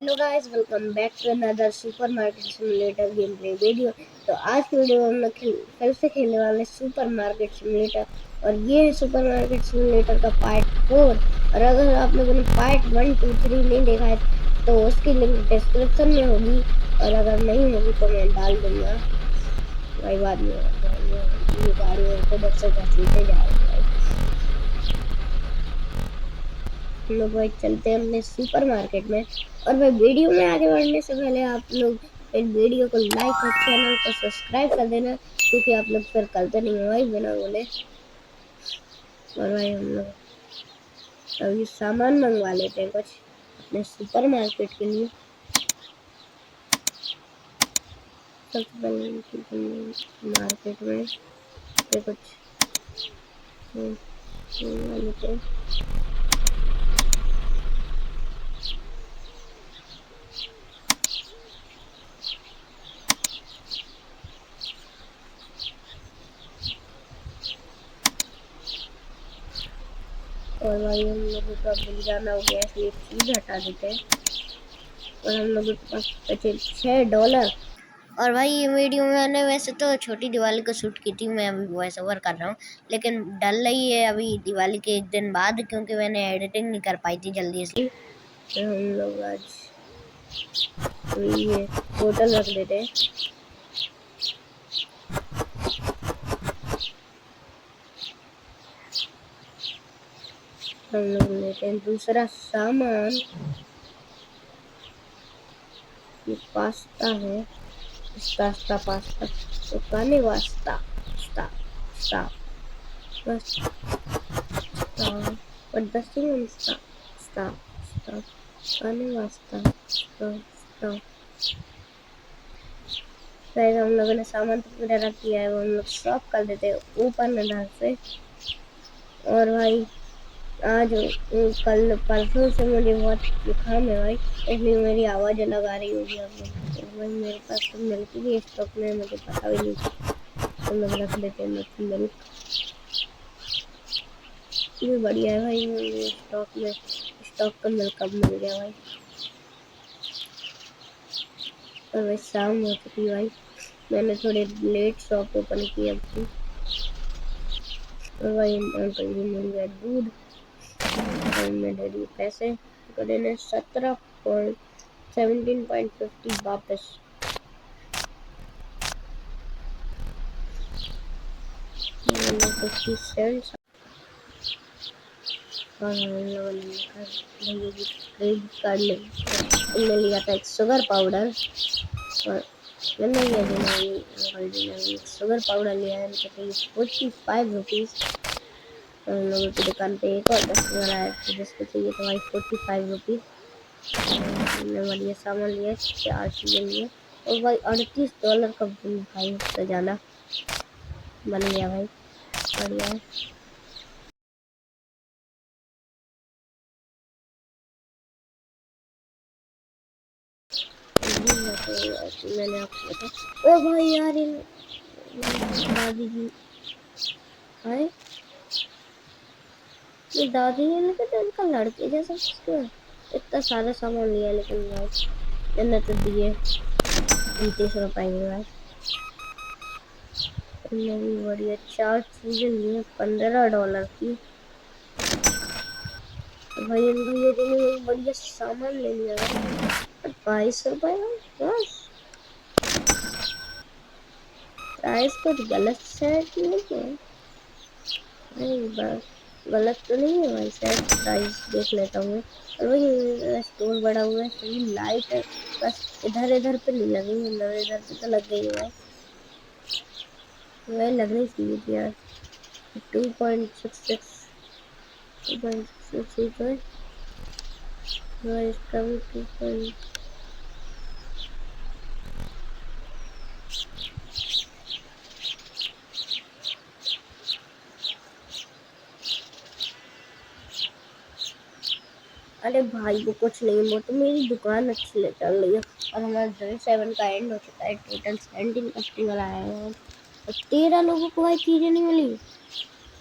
Hello guys, welcome back to another supermarket simulator gameplay video. तो आज की video में हम लोग फिर से खेलने वाले सुपरमार्केट सिमुलेटर, और ये है सुपरमार्केट सिमुलेटर का पार्ट 4। और अगर आप लोगों ने पार्ट 1, 2, 3 नहीं देखा है तो उसकी लिंक डिस्क्रिप्शन में होगी, और अगर नहीं होगी तो मैं डाल दूंगा। भाई बाद में ये गाड़ी मेरे को बच्चे घसीटे जा रही है। हम लोग भाई चलते हैं अपने सुपरमार्केट में। और भाई वीडियो में आगे बढ़ने से पहले आप लोग इस वीडियो को लाइक और चैनल को सब्सक्राइब कर देना, क्योंकि आप लोग फिर करते नहीं हो भाई बिना बोले। और भाई हम लोग अभी सामान मंगवा लेते हैं कुछ अपने सुपरमार्केट के लिए। सबसे पहले मार्केट में से कुछ मंगवा लेते हैं। और भाई हम लोगों का बिल जाना हो गया, इसलिए चीज हटा देते हैं। और हम लोगों के पास बचे $6। और भाई ये वीडियो मैंने वैसे तो छोटी दिवाली को शूट की थी, मैं अभी वॉइस ओवर कर रहा हूँ, लेकिन डल रही है अभी दिवाली के एक दिन बाद, क्योंकि मैंने एडिटिंग नहीं कर पाई थी जल्दी, इसलिए तो हम लोग आज ये बोतल रख देते हैं। हम लोग लेते हैं दूसरा सामान। ये पास्ता है, पास्ता पास्ता तो खाने वास्ता स्टा बस but the same stop खाने वास्ता stop। गाइस हम लोगों ने सामान तो पूरा रख दिया है, वो हम लोग शॉप कर देते हैं ऊपर नजर से। और भाई आज कल परसों से मुझे बहुत जुकाम है भाई, इसलिए मेरी आवाज़ अलग आ रही होगी आप लोगों को। भाई मेरे पास तो मिल्क भी स्टॉक में, मुझे पता भी नहीं, हम लोग रख देते हैं मिल्क। ये बढ़िया है भाई, मुझे स्टॉक का मिल्क कब मिल गया भाई। और भाई शाम हो चुकी भाई, मैंने थोड़े लेट शॉप ओपन की अपनी। और भाई अंकल जी मिल गया दूध, और मैं दे दी पैसे, तो देने 17.50 वापस। $50 और हम लोगों ने क्रेडिट कार्ड ले लिया था एक शुगर पाउडर। और मैंने ये शुगर पाउडर लिया है, इनके चाहिए 45 रुपीज़। हम लोगों की दुकान पे एक और कस्टमर आया था जिसको चाहिए था भाई 45 रुपीज़। हमने बढ़िया सामान लिया, 4 चीज़ें लिए, और भाई $38 का बिल भाई सजाना बन गया भाई, बढ़िया है। मैंने आपको बताया, ओ भाई यार दादी जी आए, ये दादी है लेकिन तो इनका लड़के जैसा क्यों है? इतना सारा सामान लिया लेकिन भाई मैंने तो दिए 29 रुपए में भाई। भी बढ़िया 4 चीजें लिए $15 की। तो भाई इन भैया जी ने बढ़िया सामान ले लिया भाई, 22 रुपए बस। प्राइस कुछ गलत सेट नहीं है भाई, बस गलत तो नहीं है भाई, शायद प्राइस देख लेता हूँ। और वही स्टोर बड़ा हुआ है, सही लाइट है, बस इधर इधर पे नहीं लगी, इधर इधर पे तो लग गई है भाई, वही लगनी चाहिए थी यार। 2.66 2.66 है इसका भी 2 अरे भाई वो कुछ नहीं, वो तो मेरी दुकान अच्छी ले चल रही है। और हमारा डे 7 का एंड हो चुका है, टोटल 17 कस्टमर आए हैं और 13 लोगों को भाई चीज़ें नहीं मिली।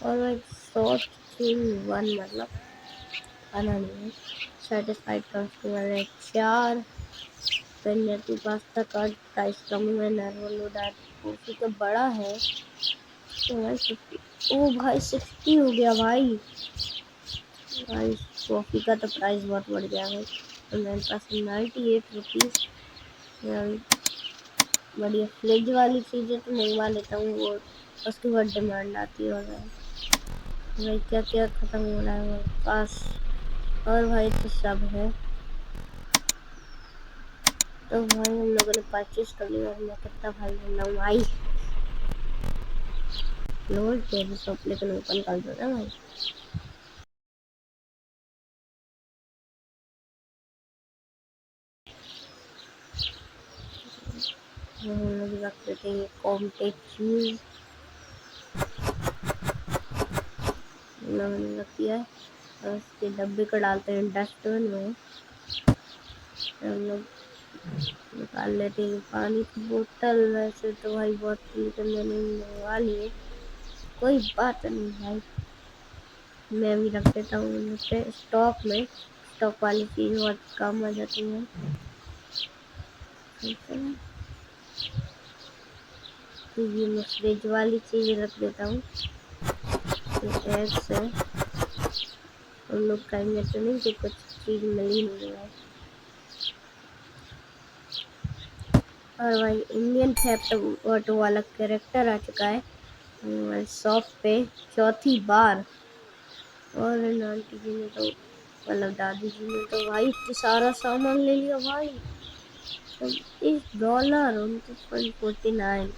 और भाई शॉर्ट 1 मतलब खाना नहीं है। सेटिस्फाइड कस्टमर है 4। पेनल्टी पास्ता का प्राइस कम है, नॉर्मल डार्क कॉफ़ी तो बड़ा है तो भाई 50। ओ भाई 60 हो गया भाई। भाई कॉफ़ी का तो प्राइस बहुत बढ़ गया भाई। तो मेरे पास 98 रुपीज़। बढ़िया फ्रिज वाली चीज़ें तो मंगवा लेता हूँ, वो उसकी बहुत डिमांड आती है। और भाई क्या क्या ख़त्म हो रहा है मेरे पास। और भाई तो सब है। तो भाई हम लोगों ने परचेज कर लिया। और मैं कितना भाई बन रहा हूँ भाई। क्लोज टेबल शॉप लेकिन ओपन कर दो ना भाई। हम लोग रख देते हैं कॉम्प्लेट चीज़, मैंने रख दिया है। और उसके डब्बे को डालते हैं डस्टबिन में। हम लोग निकाल लेते हैं पानी की बोतल। वैसे तो भाई बहुत थी लेकिन मैंने मंगवा लिए, कोई बात नहीं भाई। मैं भी रख देता हूँ स्टॉक में। स्टॉक वाली चीज़ बहुत कम आ जाती है। ठीक है ना, तो ये मैं फ्रिज वाली चीज़ रख देता हूँ। एग्स है, हम लोग कहेंगे तो नहीं कि कुछ चीज़ मिली नहीं है। और भाई इंडियन थेफ्ट ऑटो वाला कैरेक्टर आ चुका है शॉप पे 4थी बार। और आंटी जी ने तो मतलब दादी जी ने तो भाई इतना सारा सामान ले लिया भाई। तो $20 29.49।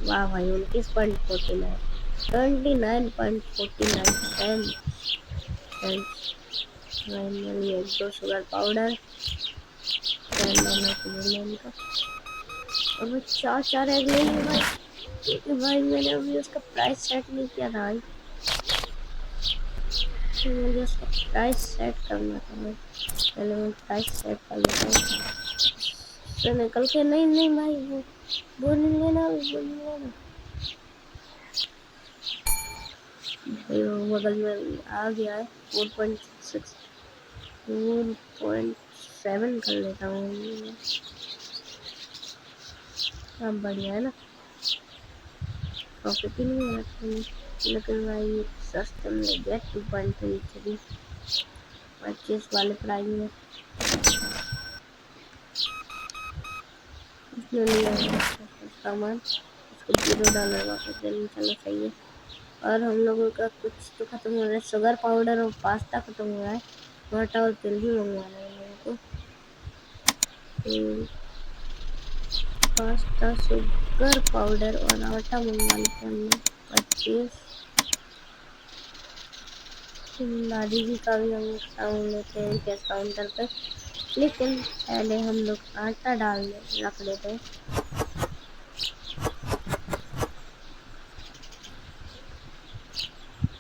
वाह भाई 29.49, 29.49 सेंट्स। फाइनली एक दो शुगर पाउडर $10 की मिल इनका। और वो चार चार एग ले लिए भाई, क्योंकि भाई मैंने अभी उसका प्राइस सेट नहीं किया था भाई। तो मुझे उसका प्राइस सेट करना था भाई। पहले मैं प्राइस सेट कर लेता हूँ। तो निकल के नहीं नहीं भाई, वो नहीं लेना, वो नहीं लेना भाई। वो बगल में आ गया है 4.6, 4.7 कर लेता हूँ। अब बढ़िया है ना, प्रॉफिट ही नहीं हो रहा। लेकिन भाई सस्ते में गया 2.33 परचेस वाले प्राइस में ले लिया है सामान। उसको $0 वापस देना, चलो सही है। और हम लोगों का कुछ तो खत्म हो रहा है, शुगर पाउडर और पास्ता खत्म हो रहा है। आटा और तेल भी मंगवाना है हम लोगों को। पास्ता, शुगर पाउडर और आटा मंगवा लेते हैं हम लोग परचेज। दादी जी का भी हम सामान लेते हैं कैश काउंटर पे, लेकिन पहले हम लोग आटा डाल रख देते हैं।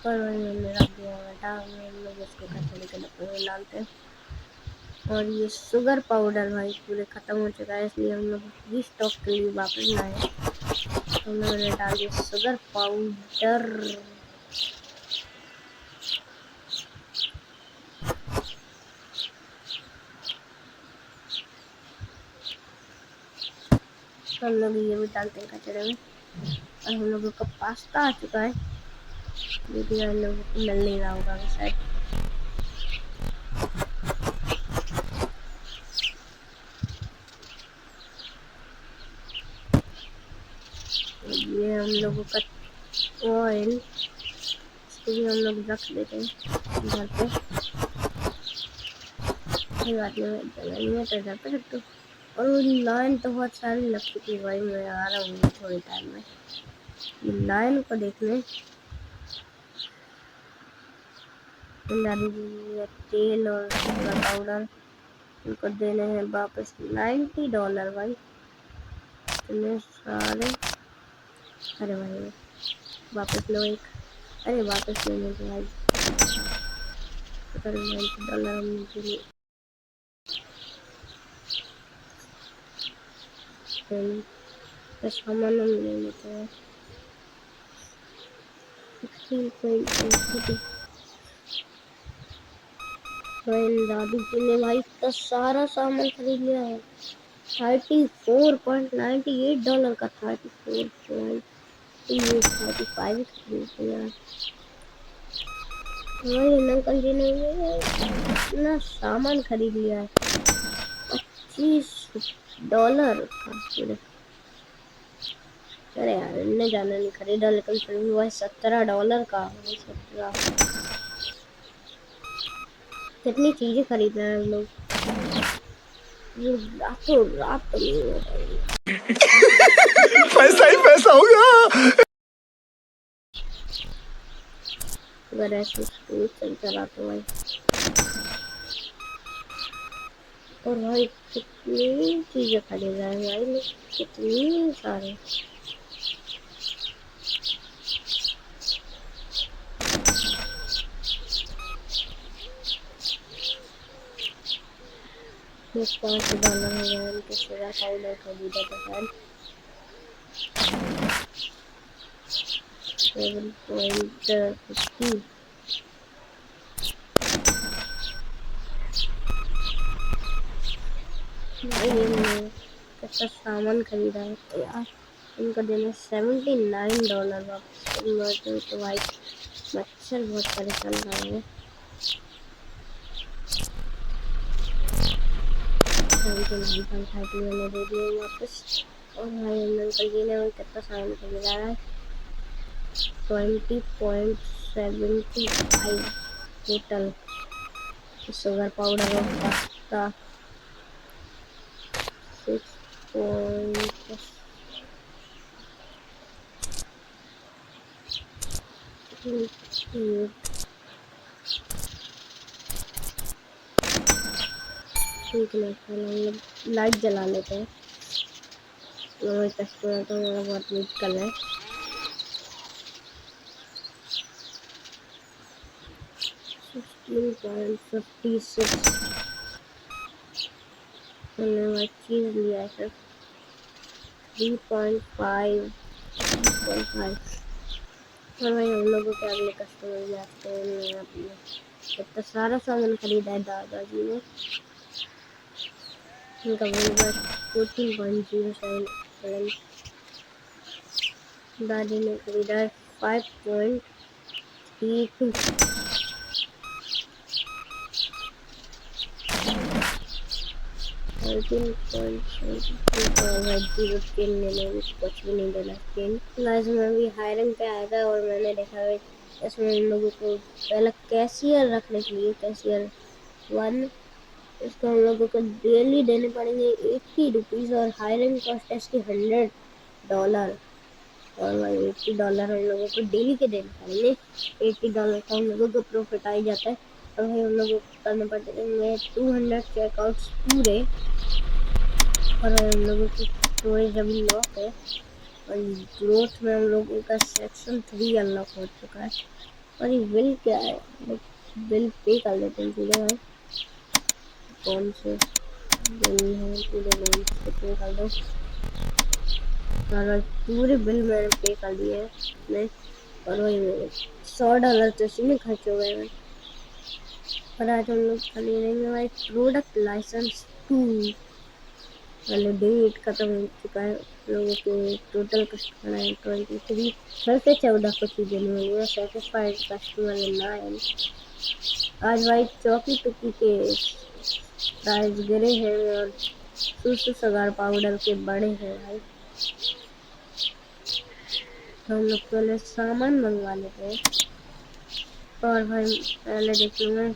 पर वही हमने रख दिया आटा, हम लोग इसको कचौड़ी के डब्बे में डालते हैं। और ये शुगर पाउडर भाई पूरे ख़त्म हो चुका है, इसलिए हम लोग रीस्टॉक के लिए वापस लाए। हम लोगों ने डाल दिया शुगर पाउडर। हम लोग ये भी डालते हैं कचड़े में। और हम लोगों का पास्ता आ चुका है, लेकिन हम लोगों को मिल नहीं रहा होगा शायद। ये हम लोगों का ऑयल, इसको भी हम लोग रख देते हैं घर पे। कोई बात नहीं, नहीं है तो घर पे रख दो। और वो लाइन तो बहुत सारी लग चुकी है भाई, मैं आ रहा हूँ थोड़े टाइम में। ये लाइन को देखने डाली हुई है तेल और शुगर पाउडर, इनको देने हैं वापस $90 भाई। इतने सारे, अरे भाई वापस लो एक, अरे वापस लेने के भाई। अगर $90 हमने के लिए सामान हम ले लेते हैं। 16.80 भाई दादी जी ने भाई इतना सारा सामान खरीद लिया है। $34.98 का 34.35 खरीद लिया। भाई अंकल जी ने इतना सामान खरीद लिया है $25 का पूरे। अरे यार इनने जाना नहीं खरीदा, लेकिन फिर भी भाई $17 का। 17 कितनी चीजें खरीद रहे हैं हम लोग, जो रातों रात तो नहीं हो रही। पैसा ही पैसा होगा। अगर ऐसे स्कूल चलता रहा तो भाई। और भाई कितनी चीजें खरीद रहे हैं भाई लोग, कितनी सारे। $5 हो गया उनके सोया पाउडर खरीदा था शायद 7.50। भाई कैसा सामान खरीदा है तो यार इनको देना $79 वापस। तो भाई मच्छर बहुत परेशान कर रहे हैं। 79.30 मैंने दे दिए वापस। और भाई अंकल जी ने कितना सामान खरीदा है 20.75 टोटल। शुगर पाउडर और पास्ता 6. ठीक है, हम लोग लाइट जला लेते हैं। कस्टमर तो मेरा बहुत वेट कर रहा है। 16.56 मैंने चीज लिया है सर 3.5। और भाई हम लोगों के अगले कस्टमर भी आते हैं। इतना सारा सामान खरीदा है दादाजी ने। इनका बिल बस 14.07। दादी ने खरीदा है 5.32। 13.72 स्किन मैंने कुछ भी नहीं देना स्किन। गाइस मैं भी हायरिंग पे आया था और मैंने देखा इसमें इन लोगों को पहले कैशियर रखने के लिए कैशियर 1 इसको हम लोगों को डेली देने पड़ेंगे ₹80 और हायरिंग कॉस्ट है इसकी $100। और भाई $80 हम लोगों को डेली के देने पड़ेंगे। $80 का हम लोगों को प्रॉफिट आ ही जाता है। और भाई हम लोगों को करने पड़ेंगे 200 चेकआउट्स पूरे। और हम लोगों की स्टोरेज अभी लॉक है और ग्रोथ में हम लोगों का सेक्शन 3 अनलॉक हो चुका है। और ये बिल क्या है, बिल पे कर लेते हैं सीधे भाई। कौन से बिल है पूरे बिल पे कर दो। और पूरे बिल मैंने पे कर दिए हैं। और वही मेरे $100 तो इसी में खर्च हो गए हैं। और आज हम लोग खरीदेंगे भाई प्रोडक्ट लाइसेंस 2 वाले डेट खत्म हो चुका है। लोगों के टोटल कस्टमर है 23 फिर से 14 को चीजें नहीं हुई। सेटिस्फाइड कस्टमर है 9। आज भाई चौकी टुकी के प्राइस गिरे हैं और शुगर पाउडर के बड़े हैं भाई। तो हम लोग पहले सामान मंगवा लेते हैं। और भाई पहले देख लूँगा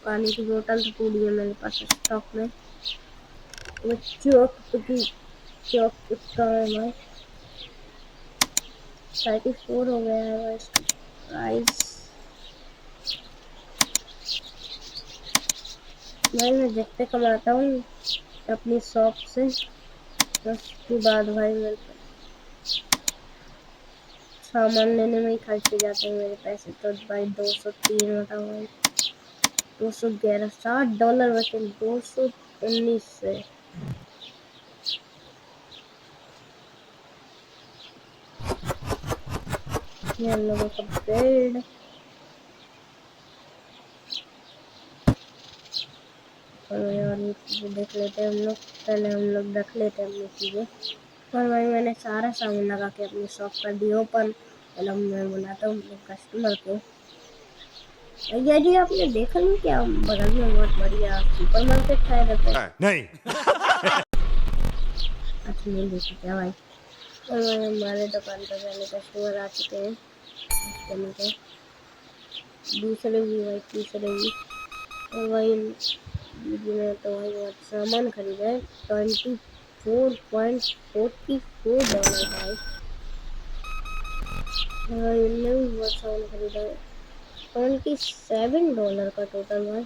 पानी की बोतल तो पूरी है मेरे पास स्टॉक में। वो चौक का है भाई 34 हो गया है भाई इसका प्राइस। मैं जितने कमाता हूँ अपनी शॉप से उसके बाद भाई मेरे सामान लेने में ही खर्चे जाते हैं मेरे पैसे। तो भाई 203 होता भाई 211 $60 बचे 219 से। ये हम लोगों का बेड और यार ये चीज़ें देख लेते हैं हम लोग, पहले हम लोग रख लेते हैं अपनी चीज़ें। और भाई मैंने सारा सामान लगा के अपनी शॉप कर दी ओपन। चलो मैं बुलाता हूँ अपने कस्टमर को। भैया जी आपने देखा नहीं क्या बगल में बहुत बढ़िया सुपरमार्केट शायद रहता है? नहीं। अच्छा नहीं देखा क्या भाई? और भाई हमारे दुकान पर पहले कस्टमर आ चुके हैं, दूसरे भी भाई, तीसरे भी। और भाई दीदी ने तो भाई बहुत सामान खरीदा है, $24.44 भाई। भाई इनने भी बहुत सामान खरीदा है, $27 का टोटल भाई।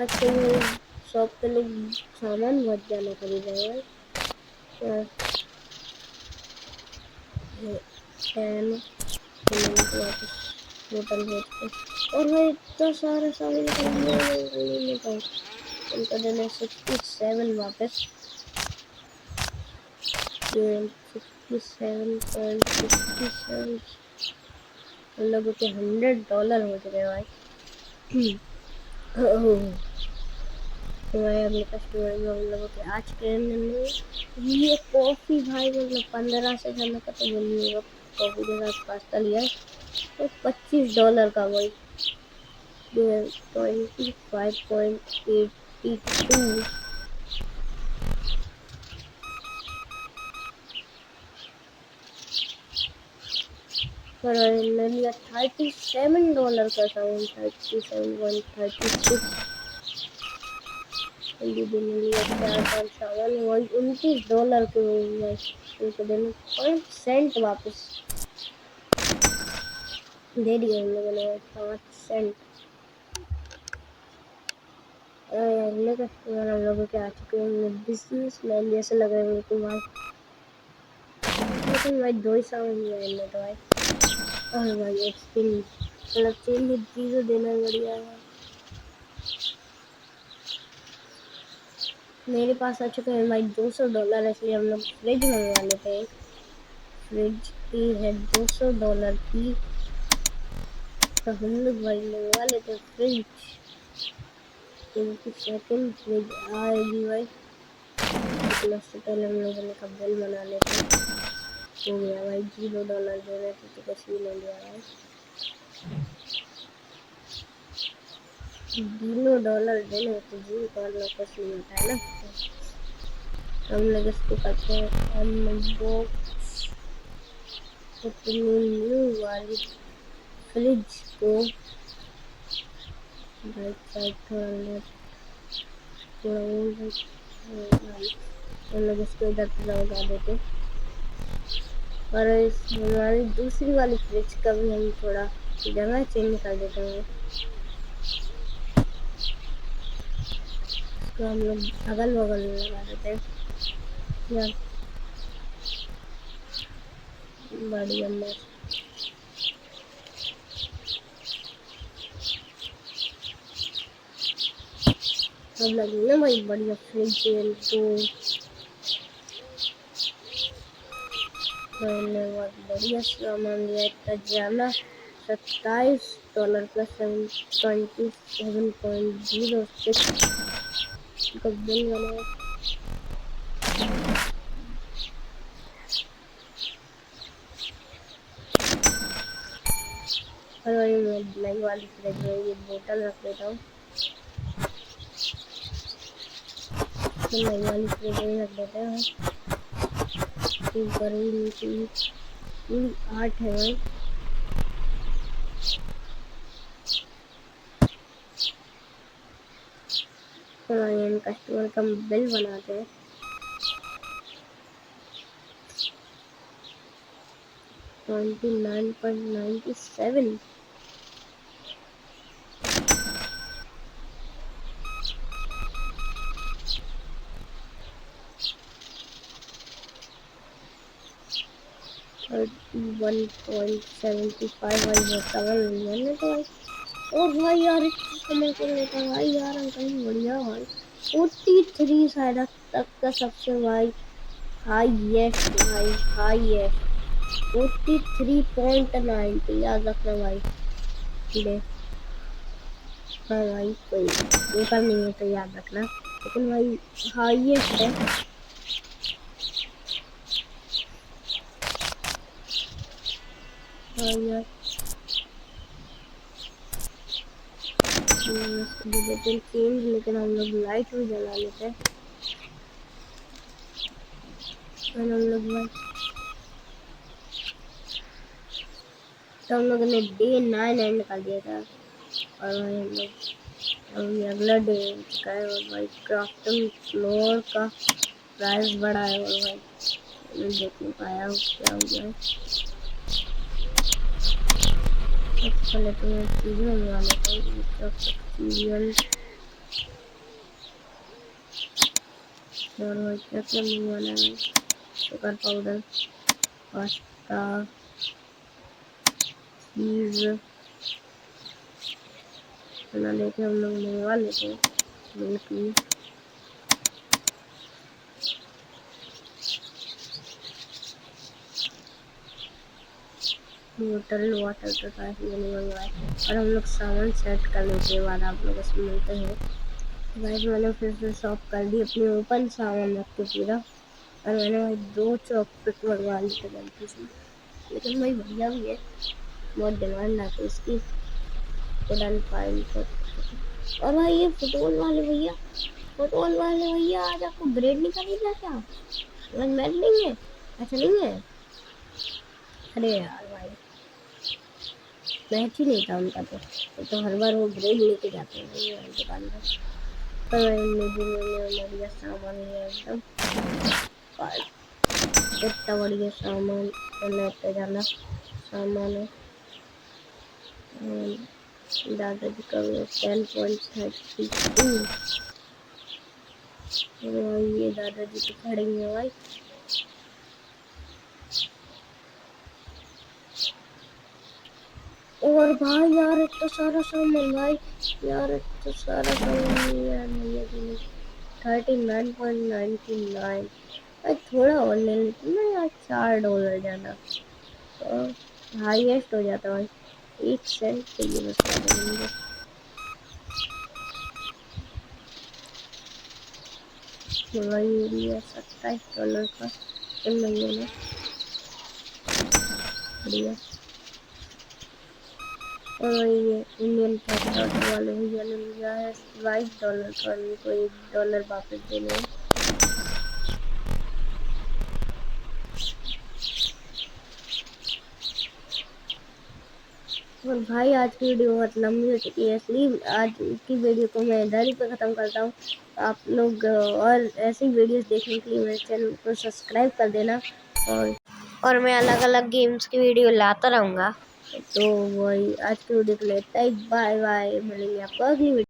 अच्छा ये शॉप पे लोग सामान बहुत ज़्यादा खरीद रहे हैं यार। ये 10 वापस होटल भेजते, और भाई इतना सारा सामान खरीद नहीं पाऊँ, उनका देना 67 वापस। 67.67 हम लोगों के $100 हो चुके भाई। तो भाई अगले कस्टमर में हम लोगों के आज के ये कॉफ़ी भाई मतलब 15 से ज़्यादा का तो बिल नहीं होगा। कॉफ़ी के साथ पास्ता लिया तो $25 का भाई, 25.82। पर मैंने लिया $37 का साउंड, 37.36। दीदी ने लिया 4 सामान वही $29 के हो गए, उनको देने 5 सेंट वापस दे दिए हम लोगों ने 5 सेंट। अगले कस्टमर हम लोगों के आ चुके हैं, बिजनेस मैन जैसे लग रहे हैं बिल्कुल भाई, लेकिन भाई 2 ही सामान लिया है तो भाई। और भाई एक्सपीरियंस मतलब चेंज चीज़ें देना बढ़िया है। मेरे पास आ चुके हैं भाई $200, इसलिए हम लोग फ्रिज मंगवा लेते हैं। फ्रिज की है $200 की, तो हम लोग भाई मंगवा लेते हैं फ्रिज, क्योंकि सेकंड फ्रिज आएगी भाई। उससे पहले हम लोगों ने का बिल बना लेते हैं। हो गया भाई $0 देने थे तो कुछ भी नहीं लिया भाई, $0 देने तो $0 कुछ नहीं होता है ना। हम लोग इसको करते हैं अनबॉक्स अपनी न्यू वाली फ्रिज को। राइट साइड थोड़ा हम लोग इसको इधर लगा देते, और इस हमारी दूसरी वाली फ्रिज का भी हम थोड़ा जगह चेंज कर देते हैं। इसको हम लोग अगल बगल में लगा देते हैं यार, बढ़िया मस्त। सब लगे ना भाई बढ़िया फ्रिज तो मैंने बहुत बढ़िया सामान लिया, इतना ज़्यादा $27 प्लस 27.06 का बिल बना। और भाई मैं ब्लैक वाली फ्रिज में ये बोतल रख लेता हूँ, तो ब्लैक वाली फ्रिज में रख देते हैं। ऊपर ही नीचे 8 है भाई। तो भाई कस्टमर का बिल बनाते हैं। $29.97। और 1.75 भाई बहुत मैंने तो भाई। और भाई यार समय को लेता भाई यार अंकल बढ़िया भाई 43 शायद तक का सबसे भाई हाईएस्ट भाई, हाईएस्ट 43.90 याद रखना भाई। दे। हाँ भाई कोई पेपर नहीं है तो याद रखना, लेकिन भाई हाईएस्ट है। हाँ यार चेंज, लेकिन हम लोग लाइट भी जला लेते हैं। हम लोग भाई तो हम लोगों ने डे 9 एंड कर दिया था, और भाई हम लोग अभी अगला डे का है। और भाई क्राफ्टिंग फ्लोर का प्राइस बढ़ा है, और भाई मैं देख नहीं पाया हूँ क्या हो गया है। सबसे पहले तो मैं चीज़ें मंगवा लेता हूँ, सीरियल और भाई क्या क्या मंगवाना है। शुगर पाउडर, पास्ता, चीज़ बना लेते, हम लोग मंगवा लेते हैं मिल्क। बोतल वाटर तो काफ़ी नहीं मंगवाए, और हम लोग सामान सेट करने के बाद आप लोगों से मिलते हैं। भाई मैंने फिर से शॉप कर दी अपनी ओपन, सामान रख के पूरा, और मैंने भाई 2 चॉकलेट मंगवा ली थी गलती से, लेकिन भाई बढ़िया भी है, बहुत डिमांड आती है इसकी। वुडन फाइल पर। और भाई ये फुटबॉल वाले भैया आज आपको ब्रेड नहीं खरीदना क्या? मैच नहीं है? अच्छा नहीं है? अरे यार भाई मैच ही नहीं था उनका, तो हर बार वो ब्रेड लेके जाते हैं ये दुकान पर। पर मैंने बढ़िया सामान लिया एकदम, इतना बढ़िया सामान लेते जाना सामान है। दादाजी का 10.32। ये दादाजी तो खड़े हैं भाई। और भाई यार इतना सारा सामान भाई, यार इतना सारा सामान यार भैया जी। 39.99 भाई, थोड़ा और ले लेते ना यार, $4 जाना तो हाईएस्ट हो जाता भाई। 1 सेंट के लिए बता देंगे। भाई लिया $27 का इन लोगों ने, बढ़िया। और ये इंडियन कैपिटल वाले भैया ने लिया है $22 का, उनको $1 वापस देने हैं। और भाई आज की वीडियो बहुत लंबी हो चुकी है, इसलिए आज की वीडियो को मैं इधर ही पे ख़त्म करता हूँ। आप लोग और ऐसी वीडियोस देखने के लिए मेरे चैनल को सब्सक्राइब कर देना, और मैं अलग अलग गेम्स की वीडियो लाता रहूँगा। तो वही आज की वीडियो के लिए बाय बाय, मिलेंगे आपको अगली वीडियो।